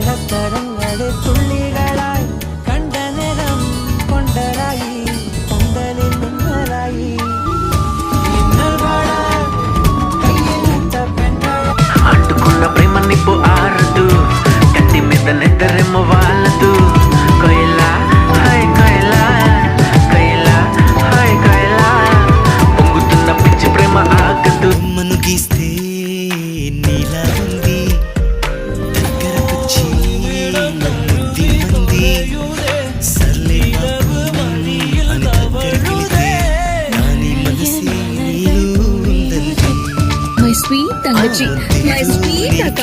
கள்ளத்தரங்களே துள்ளிகளாய் கண்ட நிறம் கொண்டராயி கொண்டலில் மின்னலாயி అంటుకున్న ప్రేమ నిప్పు ఆరదు కత్తి మీద నిద్రేమో వాళ్ళదు కొయిలా హాయ్ కొయిలా కొయిలా హాయ్ కొయిలా పొంగుతున్న పిచ్చి ప్రేమ ఆగదు బొమ్మను గీస్తే నీలా ఉంది దగ్గరకొచ్చి నమ్ముద్ది మంది సర్లే అని దగ్గరకెళితే నాని మనసే నీలో ఉందంది మై స్వీట్ తங்கச்சி మై స్వీట్ అక్క